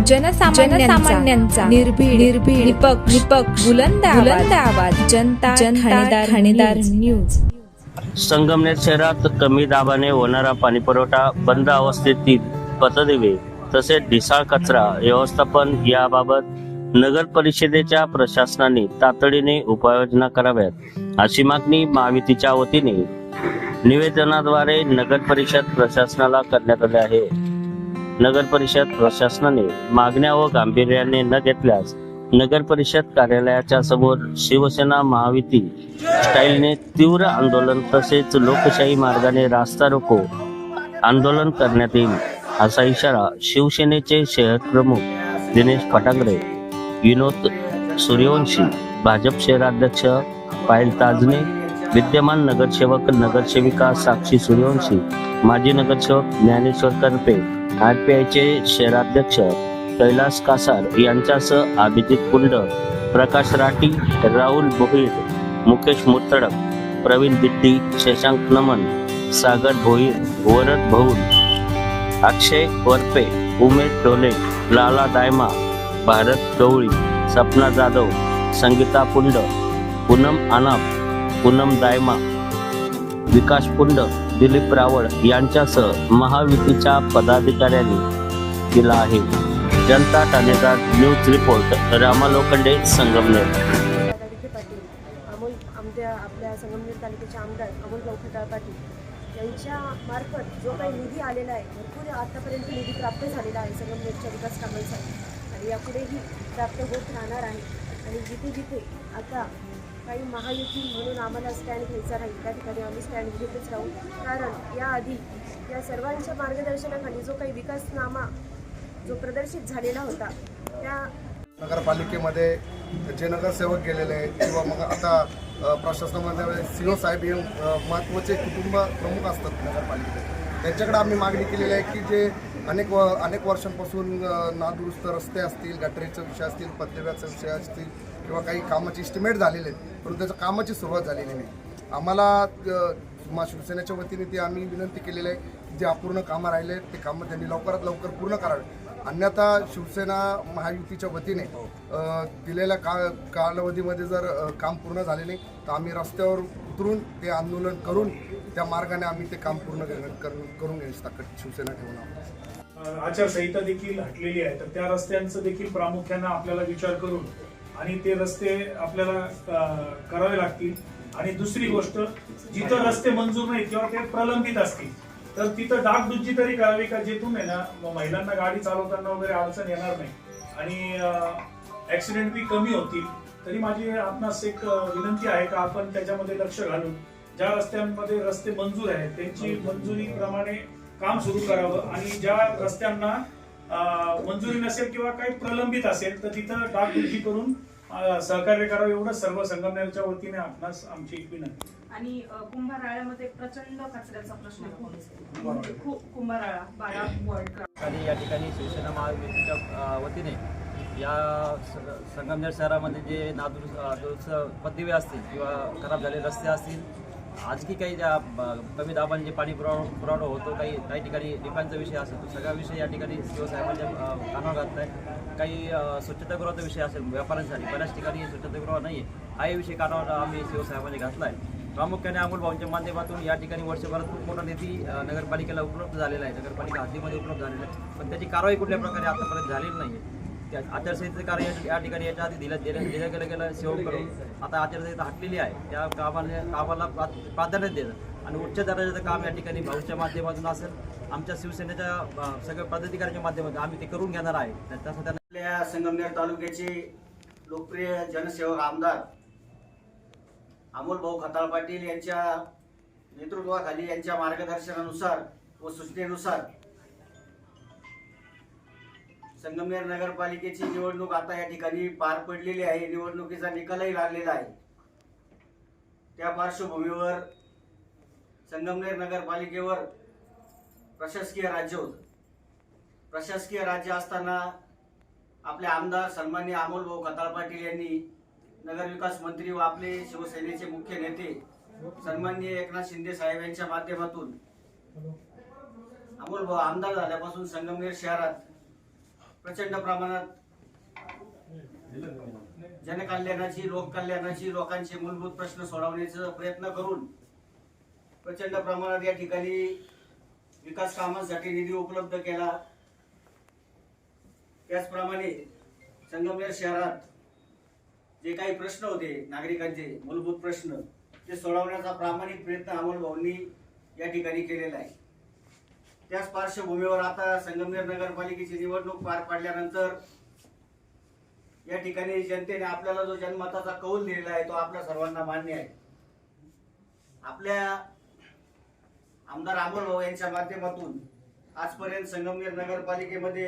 जनसामान्यांचा निर्भीड निपक्ष बुलंद आवाज जनता ठाणेदार न्यूज। संगमनेर शहरात कमी दाबाने होणारा पाणीपुरवठा, बंद अवस्थेतील पथदिवे तसेच ढिसाळ कचरा व्यवस्थापन याबाबत नगर परिषदेच्या प्रशासनाने तातडीने उपाययोजना कराव्यात अशी मागणी महायुतीच्या वतीने निवेदनाद्वारे नगर परिषद प्रशासनाला करण्यात आली आहे। नगर परिषद प्रशासनाने मागण्या व गांभीर्याने न घेतल्यास नगर परिषद कार्यालयाच्या समोर शिवसेना महायुती स्टाईलने तीव्र आंदोलन तसेच लोकशाही मार्गाने रास्ता रोको आंदोलन करण्यात येईल असा इशारा शिवसेनेचे शहर प्रमुख दिनेश फटांगरे, विनोद सूर्यवंशी, भाजप शहराध्यक्ष पायल ताजने, विद्यमान नगरसेवक नगरसेविका साक्षी सूर्यवंशी, माजी नगरसेवक ज्ञानेश्वर करपे, आरपीआयचे शहराध्यक्ष कैलास कासार यांच्यासह अभिजित कुंड, प्रकाश राठी, राहुल भोईर, मुकेश मुतडक, प्रवीण दिट्टी, शशांक नमन, सागर भोईर, वरद भौर, अक्षय वरपे, उमेश ढोले, लाला दायमा, भारत गवळी, सपना जाधव, संगीता पुंड, पूनम आनाप, पूनम दायमा, विकास पुंड, दिलीप रावळ यांच्यासह महायुतीच्या पदाधिकाऱ्यांनी दिला आहे। जनता ठाणेदार न्यूज रिपोर्ट, रामा लोखंडे, संगमनेर। आपल्या संगमनेर तालुक्याचे आमदार अमोल भाऊ पाटील यांच्या मार्फत जो काही निधी आलेला आहे, भरपूर आतापर्यंत निधी प्राप्त झालेला आहे संगमनेरच्या विकास कामांसाठी आणि यापुढेही प्राप्त होत राहणार आहे। आणि जिथे जिथे आता काही महायुती म्हणून आम्हाला स्टँड घ्यायचा राहील त्या ठिकाणी आम्ही स्टँड घेतच राहू, कारण याआधी या सर्वांच्या मार्गदर्शनाखाली जो काही विकासनामा जो प्रदर्शित झालेला होता त्या नगरपालिकेमध्ये जे नगरसेवक गेलेले आहेत किंवा मग आता प्रशासनामध्ये सीओ साहेब हे महत्त्वाचे कुटुंब प्रमुख असतात नगरपालिकेत, त्यांच्याकडे आम्ही मागणी केलेली आहे की जे अनेक वर्षांपासून नादुरुस्त रस्ते असतील, गटरीचा विषय असतील, पदव्याचा विषय असतील किंवा काही कामाची इस्टिमेट झालेले आहेत परंतु त्याच्या कामाची सुरुवात झालेली नाही। आम्हाला शिवसेनेच्या वतीने ती आम्ही विनंती केलेली आहे जे अपूर्ण कामं राहिले ते कामं त्यांनी लवकरात लवकर पूर्ण करावे, अन्यथा शिवसेना महायुतीच्या वतीने दिलेल्या कालावधीमध्ये जर काम पूर्ण झाले नाही तर आम्ही रस्त्यावर उतरून ते आंदोलन करून त्या मार्गाने आम्ही ते काम पूर्ण करून घेण्याची ताकद शिवसेना ठेवून आहोत। आचारसंहिता देखील हटलेली आहे, तर त्या रस्त्यांचं देखील प्रामुख्याने आपल्याला विचार करून आणि ते रस्ते आपल्याला करावे लागतील। आणि दुसरी गोष्ट, जिथं रस्ते मंजूर नाहीत किंवा ते प्रलंबित असतील तर तिथं डागडुजी तरी करावी का जेथून आहे ना महिलांना गाडी चालवताना वगैरे अडचण येणार नाही आणि ऍक्सिडेंट बी कमी होतील। तरी माझी आपणास एक विनंती आहे का आपण त्याच्यामध्ये लक्ष घालून ज्या रस्त्यांमध्ये रस्ते मंजूर आहेत त्यांची मंजुरीप्रमाणे काम सुरू करावं आणि ज्या रस्त्यांना मंजुरी नसेल किंवा काही प्रलंबित असेल तर तिथं डागडुजी करून सहकार्य करावं, एवढं सर्व संगमनेरच्या वतीने आपणास आमची एक विनंती। आणि कुंभाराळ्यामध्ये प्रचंड कचऱ्याचा प्रश्न आहे, कुंभाराळा 12 वॉर्ड या ठिकाणी शिवसेना महायुतीच्या वतीने या संगमनेर शहरामध्ये जे नादुरुस्त पददिवे असतील किंवा खराब झालेले रस्ते असतील, आणखी काही ज्या कमी दाबाने जे पाणी पुरवठा होतो, काही ठिकाणी डिपांचा विषय असेल तो सगळा विषय या ठिकाणी शिवसाहेबांच्या कानावर घातला आहे। काही स्वच्छतागृहाचा विषय असेल व्यापाऱ्यांसाठी, बऱ्याच ठिकाणी स्वच्छतागृह नाही आहे, हा विषय कानावर आम्ही शिवसाहेबांनी घातला आहे। प्रामुख्याने अमोल भाऊंच्या माध्यमातून या ठिकाणी वर्षभरात खूप मोठा निधी नगरपालिकेला उपलब्ध झालेला आहे, नगरपालिका हद्दीमध्ये उपलब्ध झालेला आहे, पण त्याची कारवाई कुठल्या प्रकारे आतापर्यंत झालेली नाही आहे। त्या आचारसंहितेचे कार्य या ठिकाणी याच्या आधी दिलं गेलं सेवक करून आता आचारसंहिता हटलेली आहे, त्या कामाला प्राधान्य देणं आणि उच्च दर्जाचं काम या ठिकाणी भाऊच्या माध्यमातून असेल, आमच्या शिवसेनेच्या सगळ्या पदाधिकाऱ्यांच्या माध्यमातून आम्ही ते करून घेणार आहे। त्यासाठी आपल्या संगमनेर तालुक्याचे लोकप्रिय जनसेवक आमदार अमोल भाऊ खताळ पाटील यांच्या नेतृत्वाखाली यांच्या मार्गदर्शनानुसार व सूचनेनुसार संगमनेर नगरपालिकेची निवडणूक आता या ठिकाणी पार पडलेली आहे, निवडणुकीचा निकालही लागलेला आहे। त्या पार्श्वभूमीवर संगमनेर नगरपालिकेवर प्रशासकीय राज्य होतं। प्रशासकीय राज्य असताना आपले आमदार सन्माननीय अमोल भाऊ खताळ पाटील यांनी नगरविकास मंत्री व आपले शिवसेनेचे मुख्य नेते सन्माननीय एकनाथ शिंदे साहेब यांच्या माध्यमातून अमोल भाऊ आमदार झाल्यापासून संगमनेर शहरात प्रचंड प्रमाणात जनकल्याणाची, लोककल्याणाची, लोकांचे मूलभूत प्रश्न सोडवण्याचा प्रयत्न करून प्रचंड प्रमाणात या ठिकाणी विकास कामांसाठी निधी उपलब्ध केला. त्याचप्रमाणे संगमनेर शहरात जे काही प्रश्न होते नागरिकांचे मूलभूत प्रश्न ते सोडवण्याचा प्रामाणिक प्रयत्न अमोल भाऊंनी या ठिकाणी केलेला आहे. त्याच पार्श्वभूमीवर आता संगमनेर नगरपालिकेची निवडणूक पार पडल्यानंतर या ठिकाणी जनतेने आपल्याला जो जनमताचा कौल दिलेला आहे तो आपल्या सर्वांना मान्य आहे. आपल्या आमदार अमोल भाऊ यांच्या माध्यमातून आजपर्यंत संगमनेर नगरपालिकेमध्ये